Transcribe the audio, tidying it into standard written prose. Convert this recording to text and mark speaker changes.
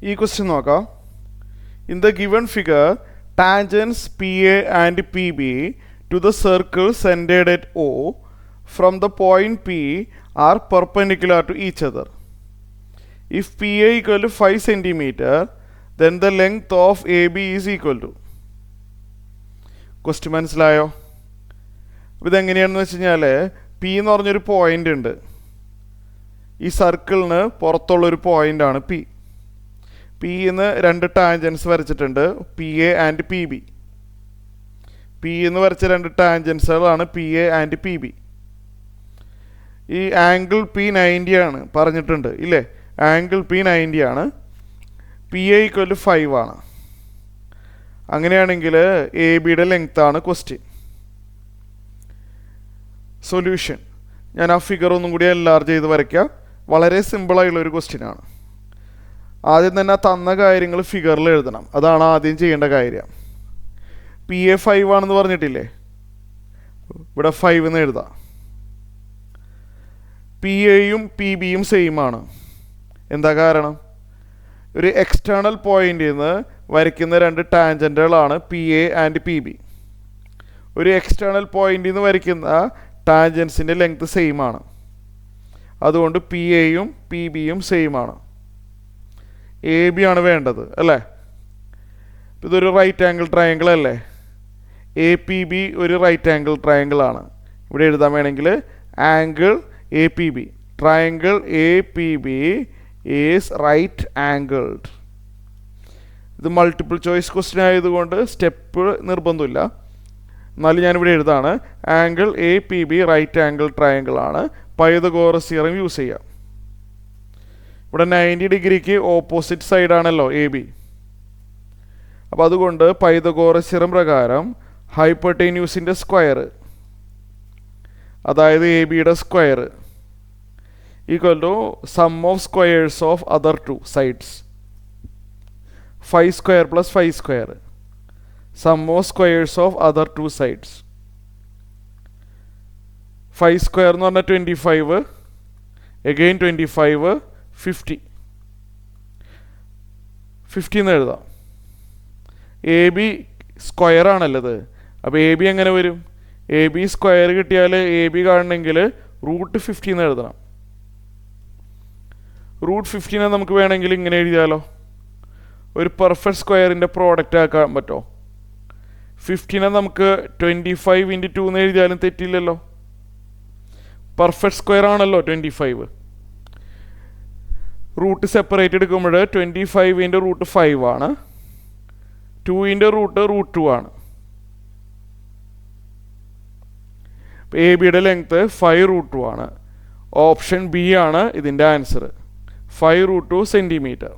Speaker 1: ഈ ക്വസ്റ്റ്യൻ നോക്കാം. In the given figure tangents P A and P B to the circle centred at O from the point P are perpendicular to each other. If P A equal to 5 centimetre then the length of AB is equal to. Question മനസ്സിലായോ? ഇതെങ്ങനെയാണെന്ന് വെച്ച് കഴിഞ്ഞാൽ P എന്ന് പറഞ്ഞൊരു point ഉണ്ട്. ഈ സർക്കിളിന് പുറത്തുള്ളൊരു പോയിൻ്റാണ് പി. പിന്ന് രണ്ട് ടാൻജൻസ് വരച്ചിട്ടുണ്ട്, P A and P B. പി എന്ന് വരച്ച രണ്ട് ടാൻജൻസുകളാണ് P A and P B. ഈ ആംഗിൾ പി 90 ആണ് പറഞ്ഞിട്ടുണ്ട് ഇല്ലേ? ആംഗിൾ പി 90 ആണ്. പി എ ഈക്വൽ ടു 5 ആണ്. അങ്ങനെയാണെങ്കിൽ എ ബിയുടെ ലെങ്ത് ആണ് ക്വസ്റ്റ്യൻ. സൊല്യൂഷൻ ഞാൻ ആ ഫിഗർ ഒന്നും കൂടി എൻലാർജ് ചെയ്ത് വരയ്ക്കാം. വളരെ സിമ്പിളായുള്ളൊരു ക്വസ്റ്റ്യൻ ആണ്. ആദ്യം തന്നെ തന്ന കാര്യങ്ങൾ ഫിഗറിൽ എഴുതണം. അതാണ് ആദ്യം ചെയ്യേണ്ട കാര്യം. പി എ 5 ആണെന്ന് പറഞ്ഞിട്ടില്ലേ? ഇവിടെ 5 എന്ന് എഴുതാം. പി എയും പി ബിയും സെയിം ആണ്. എന്താ കാരണം? ഒരു എക്സ്റ്റേണൽ പോയിന്റിൽ നിന്ന് വരയ്ക്കുന്ന രണ്ട് ടാൻജൻറ്റുകളാണ് P A and P B. ഒരു എക്സ്റ്റേണൽ പോയിന്റിൽ നിന്ന് വരയ്ക്കുന്ന ടാൻജൻസിൻ്റെ ലെങ്ത് സെയിം ആണ്. അതുകൊണ്ട് പി എയും പി ബിയും സെയിം ആണ്. എ ബി ആണ് വേണ്ടത് അല്ലേ? ഇതൊരു റൈറ്റ് ആംഗിൾ ട്രയാങ്കിൾ അല്ലേ? എ പി ബി ഒരു റൈറ്റ് ആംഗിൾ ട്രയാങ്കിൾ ആണ്. ഇവിടെ എഴുതാൻ വേണമെങ്കിൽ angle A P B, triangle A P B is right angled. ഇത് മൾട്ടിപ്പിൾ ചോയ്സ് ക്വസ്റ്റ്യൻ ആയതുകൊണ്ട് സ്റ്റെപ്പ് നിർബന്ധമില്ല. എന്നാലും ഞാനിവിടെ എഴുതാണ് angle A P B right angle triangle ആണ്. പൈതഗോറസ് തിയറം യൂസ് ചെയ്യാം. ഇവിടെ 90 ഡിഗ്രിക്ക് ഓപ്പോസിറ്റ് സൈഡാണല്ലോ എ ബി. അപ്പോൾ അതുകൊണ്ട് പൈതഗോറസ് തിയറം പ്രകാരം ഹൈപ്പോട്ടന്യൂസിൻ്റെ സ്ക്വയർ, അതായത് എ ബിയുടെ square equal to sum of squares of other two sides. 5 square plus 5 square, sum of squares of other two sides. 5 square എന്ന് പറഞ്ഞാൽ 25, എഗെയിൻ 25, 50 എന്ന് എഴുതാം. എ ബി സ്ക്വയർ ആണല്ലത്. അപ്പോൾ എ ബി എങ്ങനെ വരും? എ ബി സ്ക്വയർ കിട്ടിയാൽ എ ബി കാണണമെങ്കിൽ √50 എന്ന് എഴുതണം. √15 നമുക്ക് വേണമെങ്കിൽ ഇങ്ങനെ എഴുതിയാലോ? ഒരു പെർഫെക്റ്റ് സ്ക്വയറിൻ്റെ പ്രോഡക്റ്റ് ആക്കാൻ പറ്റുമോ? 15 നമുക്ക് 25 × 2 എന്ന് എഴുതിയാലും തെറ്റില്ലല്ലോ. പെർഫെക്റ്റ് സ്ക്വയർ ആണല്ലോ 25. റൂട്ട് സെപ്പറേറ്റ് എടുക്കുമ്പോൾ 25 × √5 ആണ്, 2 × √2 ആണ്. എ ബിയുടെ ലെങ്ത്ത് 5√2 ആണ്. ഓപ്ഷൻ ബി ആണ് ഇതിൻ്റെ ആൻസർ, 5√2 സെൻറ്റിമീറ്റർ.